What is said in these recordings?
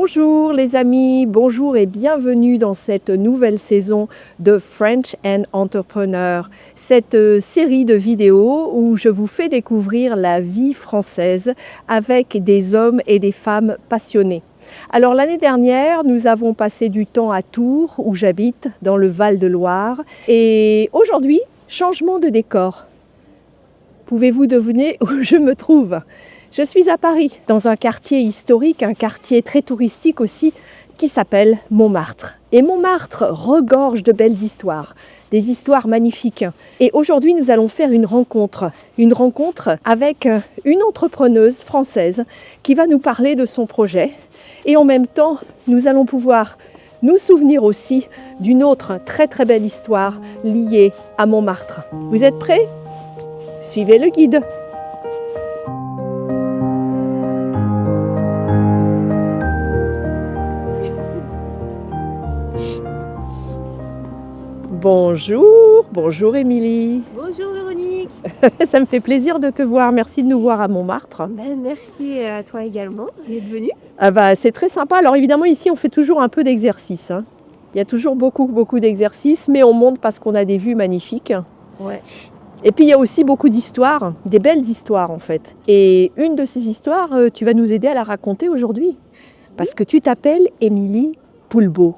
Bonjour les amis, bonjour et bienvenue dans cette nouvelle saison de French and Entrepreneur, cette série de vidéos où je vous fais découvrir la vie française avec des hommes et des femmes passionnés. Alors l'année dernière, nous avons passé du temps à Tours où j'habite dans le Val-de-Loire et aujourd'hui, changement de décor. Pouvez-vous deviner où je me trouve ? Je suis à Paris, dans un quartier historique, un quartier très touristique aussi, qui s'appelle Montmartre. Et Montmartre regorge de belles histoires, des histoires magnifiques. Et aujourd'hui, nous allons faire une rencontre avec une entrepreneuse française qui va nous parler de son projet. Et en même temps, nous allons pouvoir nous souvenir aussi d'une autre très très belle histoire liée à Montmartre. Vous êtes prêts ? Suivez le guide. Bonjour Émilie. Bonjour Véronique. Ça me fait plaisir de te voir, merci de nous voir à Montmartre. Merci à toi également d'être venue. C'est très sympa, alors évidemment ici on fait toujours un peu d'exercice. Il y a toujours beaucoup d'exercices, mais on monte parce qu'on a des vues magnifiques. Ouais. Et puis il y a aussi beaucoup d'histoires, des belles histoires en fait. Et une de ces histoires, tu vas nous aider à la raconter aujourd'hui. Parce que tu t'appelles Émilie Poulbeau.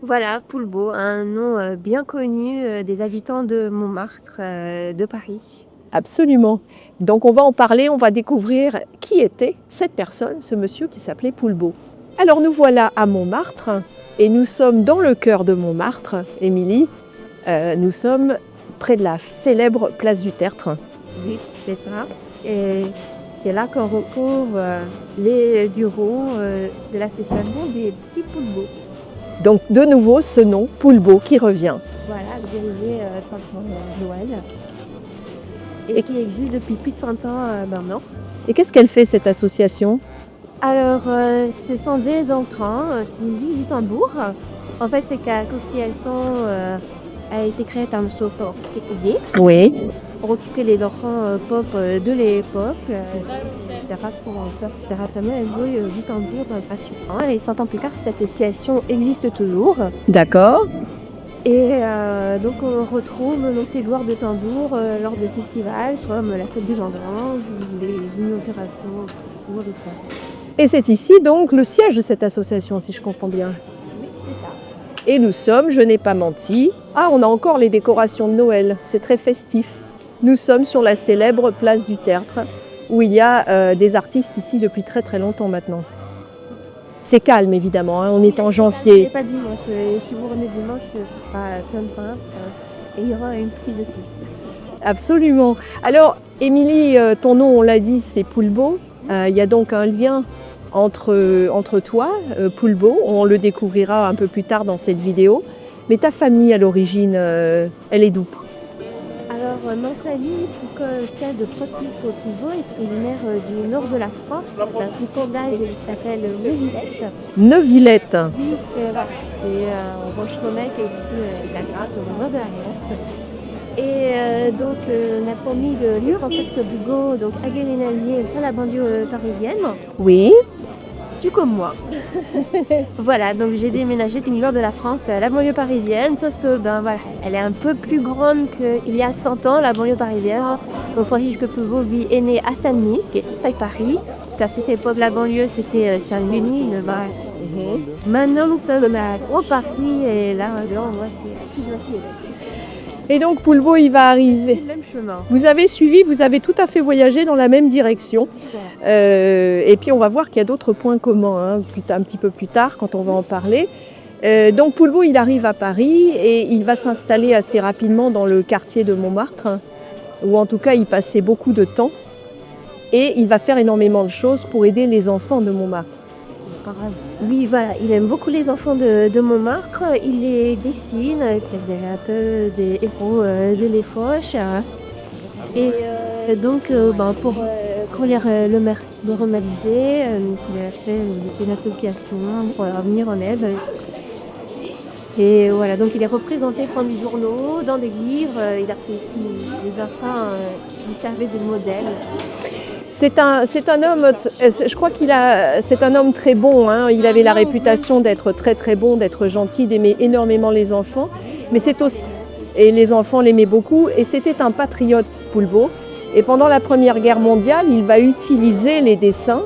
Voilà, Poulbeau, un nom bien connu des habitants de Montmartre, de Paris. Absolument. Donc on va en parler, on va découvrir qui était cette personne, ce monsieur qui s'appelait Poulbeau. Alors nous voilà à Montmartre et nous sommes dans le cœur de Montmartre, Émilie. Nous sommes près de la célèbre place du Tertre. Oui, c'est ça. Et c'est là qu'on retrouve les bureaux de l'association des petits Poulbeaux. Donc de nouveau ce nom, Poulbeau, qui revient. Voilà, dirigé par Joël. Et qui existe depuis plus de 100 ans maintenant. Et qu'est-ce qu'elle fait cette association ? Alors, ce sont des entrants qui vivent du tambour. En fait, c'est que l'association a été créée par M. Portier Oui. pour occuper les enfants pop de l'époque, pour en sorte de jouer du tambour rassurant. Et 100 ans plus tard, cette association existe toujours. D'accord. Et donc, on retrouve nos gloires de tambour lors de festivals comme la fête des vendanges ou les inaugurations. Et c'est ici donc le siège de cette association, si je comprends bien. Oui, c'est ça. Et nous sommes, je n'ai pas menti, on a encore les décorations de Noël, c'est très festif. Nous sommes sur la célèbre place du Tertre, où il y a des artistes ici depuis très très longtemps maintenant. C'est calme évidemment, on est en janvier. C'est pas dimanche, si vous revenez dimanche, ce sera plein de pain et il y aura une prise de tout. Absolument. Alors Émilie, ton nom on l'a dit, c'est Poulbeau. Il y a donc un lien entre toi, Poulbeau, on le découvrira un peu plus tard dans cette vidéo. Mais ta famille à l'origine, elle est d'où ? Alors, notre famille, tout comme celle de Francisco Poulbeau, est originaire du nord de la France, d'un petit qui s'appelle Neuvillette. Neuvillette. Oui, c'est Roche-Romec et puis la Grappe, au nord de la France. Et donc, on a promis de Lure, en presque Bugo, donc à Guérénalier, dans la banlieue parisienne. Oui. Tu comme moi. Voilà, donc j'ai déménagé du nord de la France à la banlieue parisienne. Sauf voilà, elle est un peu plus grande qu'il y a 100 ans, la banlieue parisienne. Donc Francisco Poulbeau est né à Saint-Denis, qui est près de Paris. À cette époque, la banlieue, c'était Saint-Denis. Maintenant, nous sommes à Grand Paris et là, on voit c'est plus de. Et donc Poulbeau, il va arriver. Le même chemin. Vous avez tout à fait voyagé dans la même direction. Et puis on va voir qu'il y a d'autres points communs, un petit peu plus tard quand on va en parler. Donc Poulbeau, il arrive à Paris et il va s'installer assez rapidement dans le quartier de Montmartre, où en tout cas il passait beaucoup de temps. Et il va faire énormément de choses pour aider les enfants de Montmartre. Oui, voilà, il aime beaucoup les enfants de Montmartre, il les dessine avec un peu des héros de Les Fauches. Et donc, pour le maire de Romalisé, il a fait une application pour leur venir en aide. Et voilà, donc il est représenté dans des journaux, dans des livres, il a pris des enfants qui servaient de modèle. C'est un homme, je crois c'est un homme très bon, hein. Il avait la réputation d'être très très bon, d'être gentil, d'aimer énormément les enfants. Mais c'est aussi, et les enfants l'aimaient beaucoup, et c'était un patriote, Poulbeau. Et pendant la Première Guerre mondiale, il va utiliser les dessins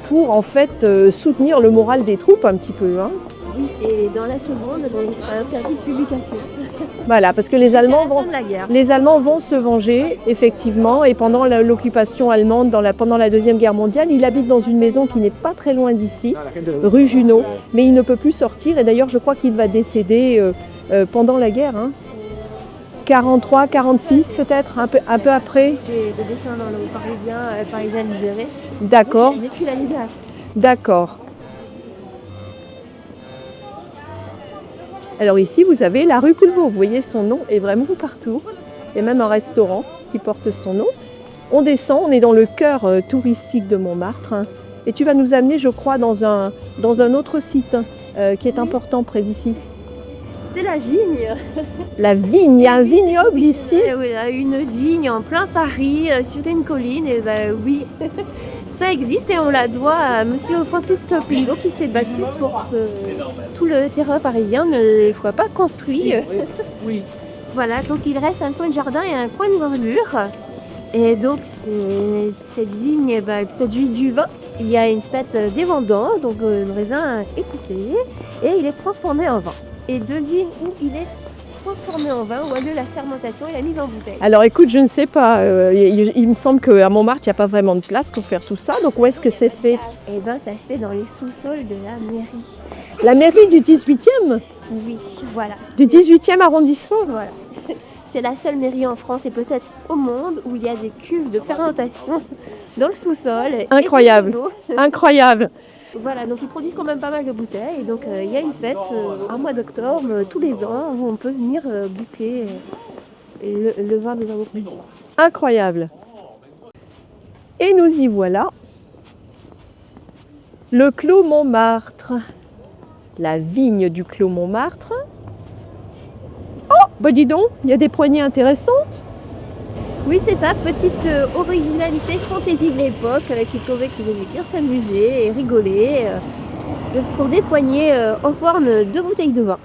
pour en fait soutenir le moral des troupes un petit peu, hein. Oui, et dans la seconde, il sera interdit de publication. Voilà, parce que les Allemands vont se venger, effectivement, et pendant l'occupation allemande, pendant la Deuxième Guerre mondiale, il habite dans une maison qui n'est pas très loin d'ici, rue Junot, mais il ne peut plus sortir, et d'ailleurs je crois qu'il va décéder pendant la guerre, hein. 43, 46 peut-être, un peu après. De dessin dans le Parisien libéré. D'accord. Depuis la libération. D'accord. Alors ici, vous avez la rue Poulbeau. Vous voyez, son nom est vraiment partout. Il y a même un restaurant qui porte son nom. On descend, on est dans le cœur touristique de Montmartre. Hein, et tu vas nous amener, je crois, dans un autre site qui est important près d'ici. C'est la Vigne. La Vigne, il y a un vignoble ici. Oui, une vigne en plein Paris, sur une colline. Et oui, ça existe et on la doit à monsieur Francis Poulbeau qui s'est battu pour que tout le terrain parisien ne soit pas construit. Oui. Voilà, donc il reste un coin de jardin et un coin de bordure. Et donc cette vigne produit du vin. Il y a une fête des vendanges, donc le raisin est poussé et il est transformé en vin. Et devine où il est transformé en vin, où a lieu la fermentation et la mise en bouteille. Alors écoute, je ne sais pas, il me semble qu'à Montmartre, il n'y a pas vraiment de place pour faire tout ça, donc où est-ce que c'est fait? Eh bien, ça se fait dans les sous-sols de la mairie. La mairie du 18e? Oui, voilà. Du 18e arrondissement? Voilà. C'est la seule mairie en France et peut-être au monde où il y a des cuves de fermentation dans le sous-sol. Incroyable, incroyable. Voilà, donc ils produisent quand même pas mal de bouteilles. Et donc il y a une fête en mois d'octobre, tous les ans, où on peut venir goûter le vin des avocats. Incroyable. Et nous y voilà. Le Clos Montmartre. La vigne du Clos Montmartre. Oh, bah dis donc, il y a des poignées intéressantes. Oui, c'est ça, petite originalité fantaisie de l'époque qui prouvait qu'ils aimaient bien s'amuser et rigoler. Ce sont des poignées en forme de bouteilles de vin.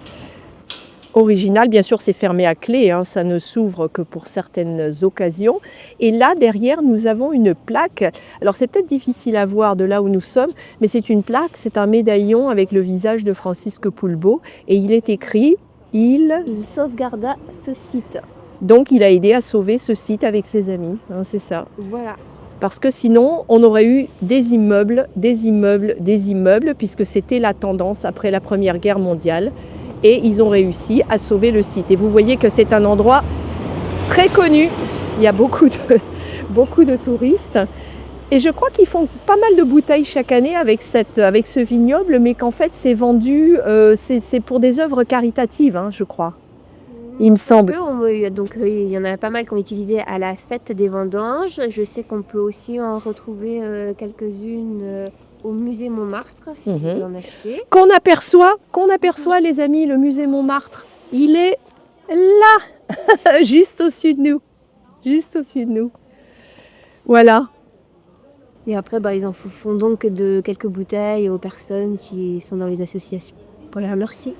Original, bien sûr, c'est fermé à clé, hein, ça ne s'ouvre que pour certaines occasions. Et là, derrière, nous avons une plaque. Alors, c'est peut-être difficile à voir de là où nous sommes, mais c'est une plaque, c'est un médaillon avec le visage de Francisque Poulbeau. Et il est écrit « Il sauvegarda ce site ». Donc, il a aidé à sauver ce site avec ses amis, hein, c'est ça. Voilà. Parce que sinon, on aurait eu des immeubles, puisque c'était la tendance après la Première Guerre mondiale. Et ils ont réussi à sauver le site. Et vous voyez que c'est un endroit très connu. Il y a beaucoup de touristes. Et je crois qu'ils font pas mal de bouteilles chaque année avec ce vignoble, mais qu'en fait, c'est vendu, c'est pour des œuvres caritatives, hein, je crois. Il me semble. Donc il y en a pas mal qu'on utilisait à la fête des vendanges. Je sais qu'on peut aussi en retrouver quelques-unes au musée Montmartre, si vous voulez en acheter. Qu'on aperçoit les amis, le musée Montmartre. Il est là, juste au-dessus de nous. Voilà. Et après, ils en font donc de quelques bouteilles aux personnes qui sont dans les associations. Pour les remercier.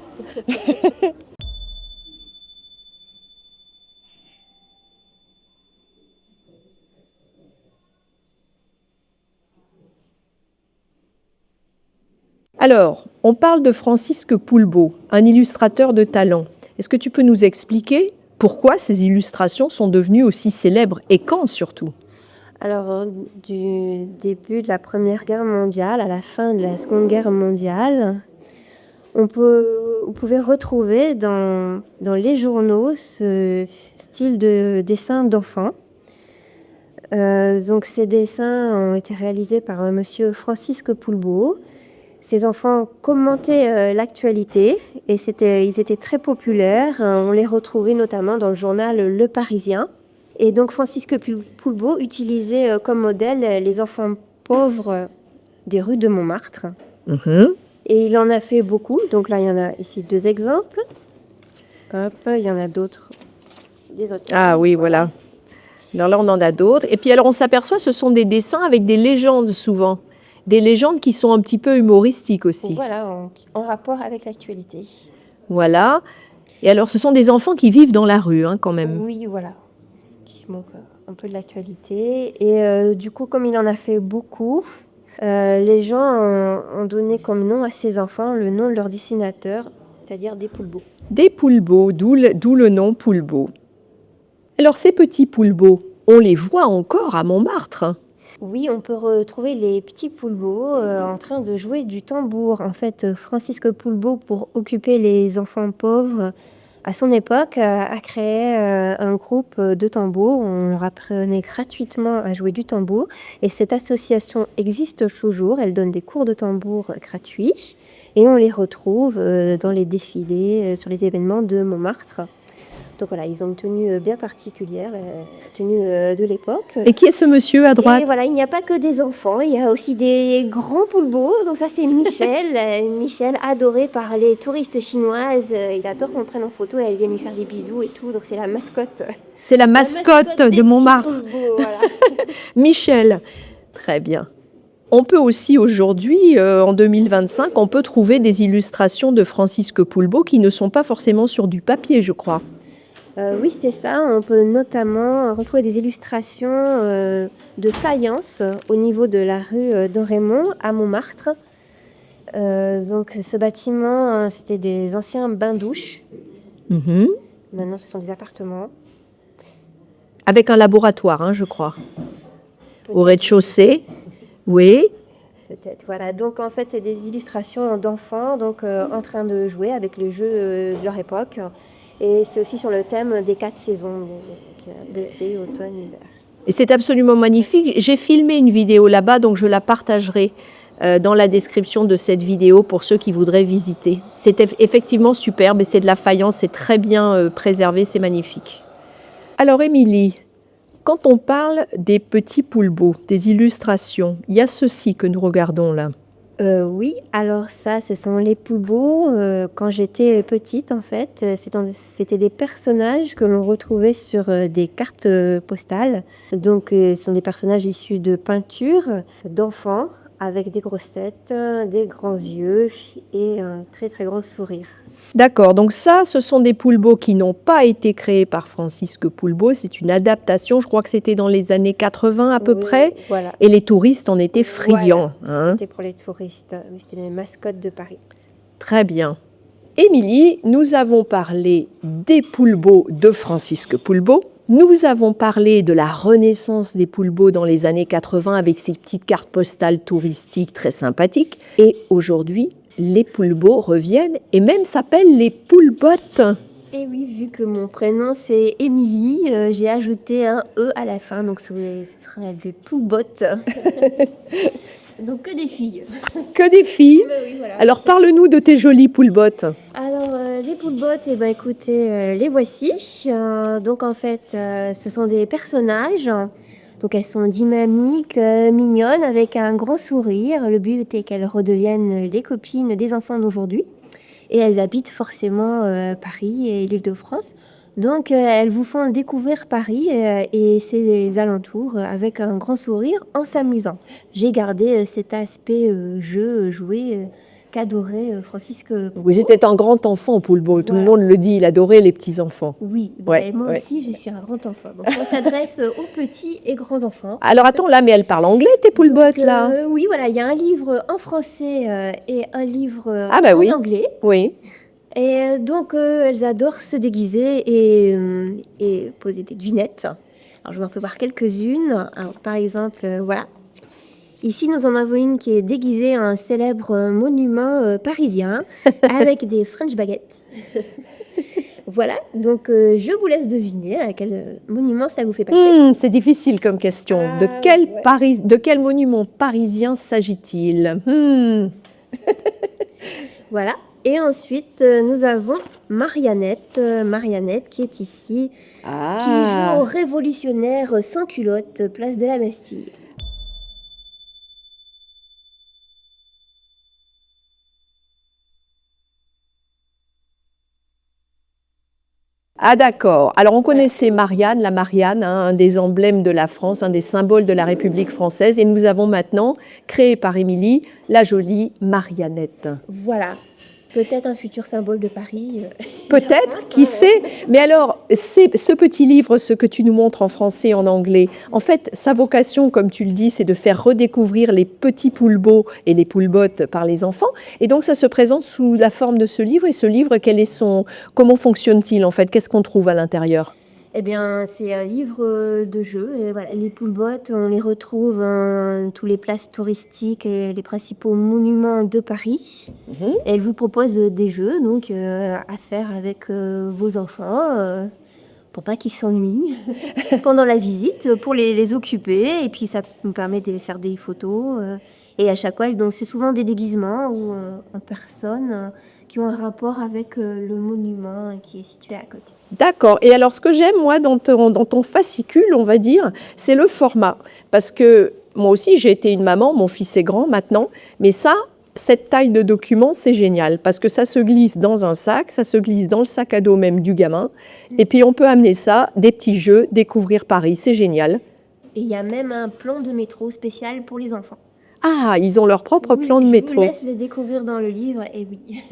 Alors, on parle de Francisque Poulbeau, un illustrateur de talent. Est-ce que tu peux nous expliquer pourquoi ces illustrations sont devenues aussi célèbres et quand surtout? Alors, du début de la Première Guerre mondiale à la fin de la Seconde Guerre mondiale, on pouvait retrouver dans les journaux ce style de dessin d'enfant. Donc, ces dessins ont été réalisés par monsieur Francisque Poulbeau. Ces enfants commentaient l'actualité et ils étaient très populaires. On les retrouvait notamment dans le journal Le Parisien. Et donc Francisque Poulbeau utilisait comme modèle les enfants pauvres des rues de Montmartre. Et il en a fait beaucoup. Donc là, il y en a ici 2 exemples. Hop, il y en a d'autres. Ah oui, voilà. Alors là, on en a d'autres. Et puis alors, on s'aperçoit, ce sont des dessins avec des légendes souvent. Des légendes qui sont un petit peu humoristiques aussi. Voilà, en rapport avec l'actualité. Voilà. Et alors, ce sont des enfants qui vivent dans la rue, hein, quand même. Oui, voilà, qui se moquent un peu de l'actualité. Et du coup, comme il en a fait beaucoup, les gens ont donné comme nom à ces enfants le nom de leur dessinateur, c'est-à-dire des Poulbeaux. Des Poulbeaux, d'où le nom Poulbeau. Alors, ces petits Poulbeaux, on les voit encore à Montmartre. Oui, on peut retrouver les petits Poulbeaux en train de jouer du tambour. En fait, Francisque Poulbeau, pour occuper les enfants pauvres, à son époque, a créé un groupe de tambour. On leur apprenait gratuitement à jouer du tambour. Et cette association existe toujours. Elle donne des cours de tambour gratuits. Et on les retrouve dans les défilés, sur les événements de Montmartre. Donc voilà, ils ont une tenue bien particulière, la tenue de l'époque. Et qui est ce monsieur à droite? Et voilà, il n'y a pas que des enfants, il y a aussi des grands Poulbeaux. Donc ça, c'est Michel. Michel, adoré par les touristes chinoises. Il adore qu'on le prenne en photo et elle vient lui faire des bisous et tout. Donc c'est la mascotte. C'est la mascotte des de Montmartre. petits Poulbeaux, voilà. Michel. Très bien. On peut aussi aujourd'hui, en 2025, on peut trouver des illustrations de Francisque Poulbeau qui ne sont pas forcément sur du papier, je crois. Oui, c'est ça. On peut notamment retrouver des illustrations de faïence au niveau de la rue Don Raymond à Montmartre. Donc ce bâtiment, c'était des anciens bains-douches. Mhm. Maintenant, ce sont des appartements. Avec un laboratoire, hein, je crois. Peut-être. Au rez-de-chaussée, oui. Peut-être, voilà. Donc en fait, c'est des illustrations d'enfants donc, en train de jouer avec les jeux de leur époque. Et c'est aussi sur le thème des 4 saisons, donc été, automne, hiver. Et c'est absolument magnifique. J'ai filmé une vidéo là-bas, donc je la partagerai dans la description de cette vidéo pour ceux qui voudraient visiter. C'est effectivement superbe et c'est de la faïence, c'est très bien préservé, c'est magnifique. Alors Émilie, quand on parle des petits Poulbeaux, des illustrations, il y a ceci que nous regardons là. Oui, alors ça, ce sont les Poulbeaux. Quand j'étais petite, en fait, c'était des personnages que l'on retrouvait sur des cartes postales. Donc, ce sont des personnages issus de peintures d'enfants avec des grosses têtes, des grands yeux et un très très grand sourire. D'accord, donc ça, ce sont des Poulbeaux qui n'ont pas été créés par Francisque Poulbeau. C'est une adaptation, je crois que c'était dans les années 80 à peu près. Voilà. Et les touristes en étaient friands. Voilà, Hein. c'était pour les touristes. Oui, c'était les mascottes de Paris. Très bien. Émilie, nous avons parlé des Poulbeaux de Francisque Poulbeau. Nous avons parlé de la renaissance des Poulbeaux dans les années 80 avec ces petites cartes postales touristiques très sympathiques. Et aujourd'hui, les Poulbeaux reviennent et même s'appellent les Poulbottes. Et oui, vu que mon prénom c'est Émilie, j'ai ajouté un E à la fin, donc ce sera des Poulbottes. Donc que des filles. Que des filles. Oui, voilà. Alors parle-nous de tes jolies Poulbottes. Alors les Poulbottes, eh ben, écoutez, les voici. Donc en fait, ce sont des personnages. Donc elles sont dynamiques, mignonnes, avec un grand sourire. Le but est qu'elles redeviennent les copines des enfants d'aujourd'hui. Et elles habitent forcément Paris et l'Île-de-France. Donc elles vous font découvrir Paris et ses alentours avec un grand sourire en s'amusant. J'ai gardé cet aspect jeu, jouet qu'adorait Francisque Poulbeau. Vous étiez un grand enfant, Poulbeau. Tout le monde le dit, il adorait les petits-enfants. Oui, Ouais, moi ouais. aussi je suis un grand enfant. Donc on s'adresse aux petits et grands enfants. Alors attends, là, mais elle parle anglais, tes Poulbottes, Donc, là. oui, voilà, il y a un livre en français et un livre bah en oui. anglais. Oui. Et donc, elles adorent se déguiser et poser des devinettes. Alors, je vais en faire voir quelques-unes. Alors, par exemple, voilà. Ici, nous en avons une qui est déguisée en un célèbre monument parisien avec des French baguettes. Voilà, donc je vous laisse deviner à quel monument ça vous fait penser. C'est difficile comme question. Ah, De quel monument parisien s'agit-il? Voilà. Et ensuite, nous avons Mariannette. Mariannette qui est ici, qui joue aux révolutionnaires sans culotte, place de la Bastille. Ah d'accord. Alors on connaissait Marianne, la Marianne, hein, un des emblèmes de la France, un des symboles de la République française. Et nous avons maintenant, créé par Émilie, la jolie Mariannette. Voilà, peut-être un futur symbole de Paris. Peut-être, qui sait. Mais alors, ce petit livre, ce que tu nous montres en français et en anglais, en fait, sa vocation, comme tu le dis, c'est de faire redécouvrir les petits poulbeaux et les poulebottes par les enfants. Et donc, ça se présente sous la forme de ce livre. Et ce livre, comment fonctionne-t-il en fait? Qu'est-ce qu'on trouve à l'intérieur? Eh bien, c'est un livre de jeu. Et voilà, les poulebottes, on les retrouve dans tous les places touristiques et les principaux monuments de Paris. Et elle vous propose des jeux donc, à faire avec vos enfants pour pas qu'ils s'ennuient pendant la visite, pour les occuper. Et puis, ça nous permet de faire des photos. Et à chaque fois, donc, c'est souvent des déguisements ou en personne qui ont un rapport avec le monument qui est situé à côté. D'accord. Et alors, ce que j'aime, moi, dans ton fascicule, on va dire, c'est le format. Parce que moi aussi, j'ai été une maman, mon fils est grand maintenant, mais cette taille de document, c'est génial, parce que ça se glisse dans un sac, ça se glisse dans le sac à dos même du gamin, et puis on peut amener ça, des petits jeux, découvrir Paris, c'est génial. Et il y a même un plan de métro spécial pour les enfants. Ah, ils ont leur propre plan de métro. Je vous laisse le découvrir dans le livre, et oui.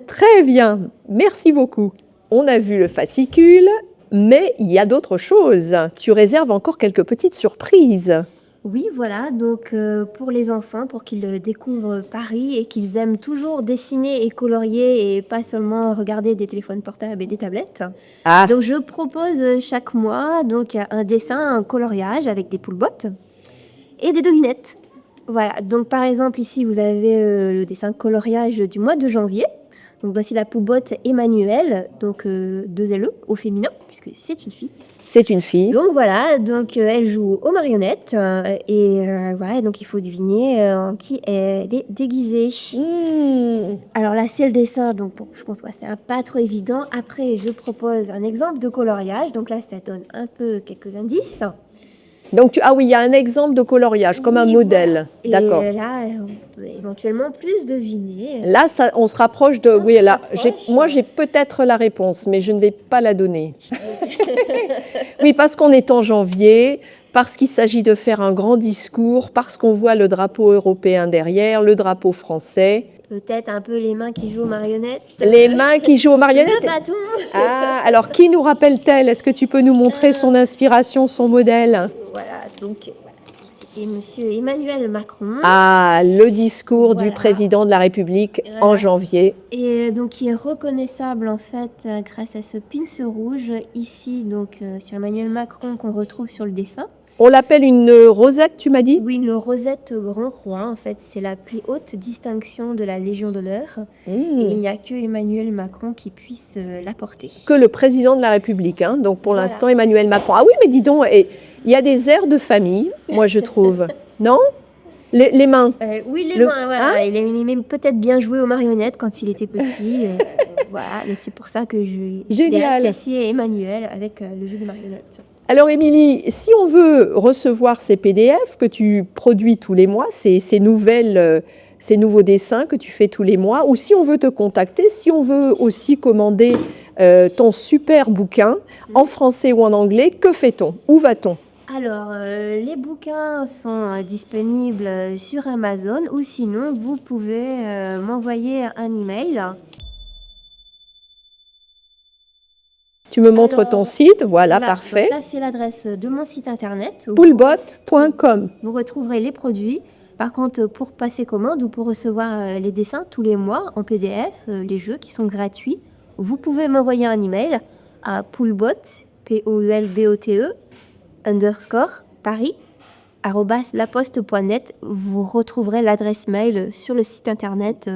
Très bien, merci beaucoup. On a vu le fascicule, mais il y a d'autres choses. Tu réserves encore quelques petites surprises. Oui, voilà, donc pour les enfants, pour qu'ils découvrent Paris et qu'ils aiment toujours dessiner et colorier et pas seulement regarder des téléphones portables et des tablettes. Ah. Donc je propose chaque mois donc, un dessin, un coloriage avec des poulebottes et des devinettes. Voilà, donc par exemple ici vous avez le dessin coloriage du mois de janvier. Donc voici la poulebotte Emmanuelle, donc 2 LE au féminin, puisque c'est une fille. C'est une fille. Donc voilà, donc elle joue aux marionnettes et voilà, donc il faut deviner en qui elle est déguisée. Alors là, c'est le dessin, donc bon, je pense que c'est pas trop évident. Après, je propose un exemple de coloriage, donc là, ça donne un peu quelques indices. Donc, ah oui, il y a un exemple de coloriage, comme un modèle. Voilà. D'accord. Et là, on peut éventuellement plus deviner. Là, on se rapproche de... Oui, là, moi, j'ai peut-être la réponse, mais je ne vais pas la donner. Oui, parce qu'on est en janvier, parce qu'il s'agit de faire un grand discours, parce qu'on voit le drapeau européen derrière, le drapeau français. Peut-être un peu les mains qui jouent aux marionnettes. Les mains qui jouent aux marionnettes. Le bâton. Ah, alors qui nous rappelle-t-elle? Est-ce que tu peux nous montrer son inspiration, son modèle? Voilà, donc c'était monsieur Emmanuel Macron. Ah, le discours du président de la République en janvier. Et donc il est reconnaissable en fait grâce à ce pince rouge ici, donc sur Emmanuel Macron qu'on retrouve sur le dessin. On l'appelle une rosette, tu m'as dit? Oui, une rosette Grand Croix, en fait, c'est la plus haute distinction de la Légion d'honneur. Et il n'y a que Emmanuel Macron qui puisse la porter. Que le président de la République, hein. Donc pour l'instant Emmanuel Macron. Ah oui, mais dis donc, il y a des airs de famille, moi je trouve. Non? Les mains. Oui, les mains, voilà. Hein, il aimait peut-être bien jouer aux marionnettes quand il était petit. Voilà, et c'est pour ça que j'ai associé Emmanuel avec le jeu de marionnettes. Alors Émilie, si on veut recevoir ces PDF que tu produis tous les mois, ces nouveaux dessins que tu fais tous les mois, ou si on veut te contacter, si on veut aussi commander ton super bouquin en français ou en anglais, que fait-on? Où va-t-on? Alors, les bouquins sont disponibles sur Amazon ou sinon vous pouvez m'envoyer un email. Tu me montres ton site, voilà, parfait. Donc là, c'est l'adresse de mon site internet. poulebotte.com. Vous retrouverez les produits. Par contre, pour passer commande ou pour recevoir les dessins tous les mois en PDF, les jeux qui sont gratuits, vous pouvez m'envoyer un email à poulbotte, POULBOTE, _Paris, @laposte.net. Vous retrouverez l'adresse mail sur le site internet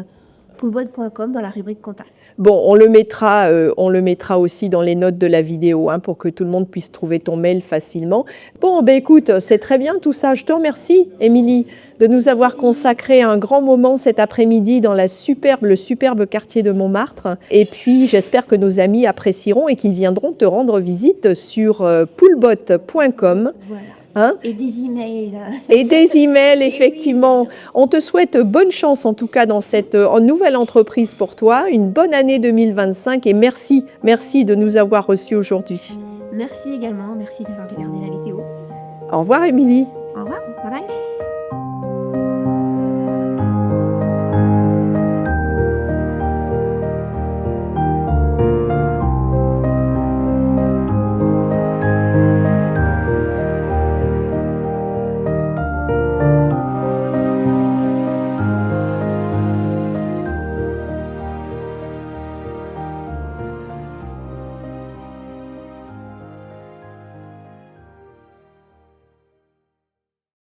poulbotte.com dans la rubrique contact. Bon, on le mettra aussi dans les notes de la vidéo hein, pour que tout le monde puisse trouver ton mail facilement. Bon, ben écoute, c'est très bien tout ça. Je te remercie, Émilie, de nous avoir consacré un grand moment cet après-midi dans le superbe quartier de Montmartre. Et puis, j'espère que nos amis apprécieront et qu'ils viendront te rendre visite sur poulbotte.com. Voilà. Hein? Et des emails. Et des emails, effectivement. On te souhaite bonne chance, en tout cas, dans cette nouvelle entreprise pour toi. Une bonne année 2025 et merci de nous avoir reçus aujourd'hui. Merci également, merci d'avoir regardé la vidéo. Au revoir, Émilie.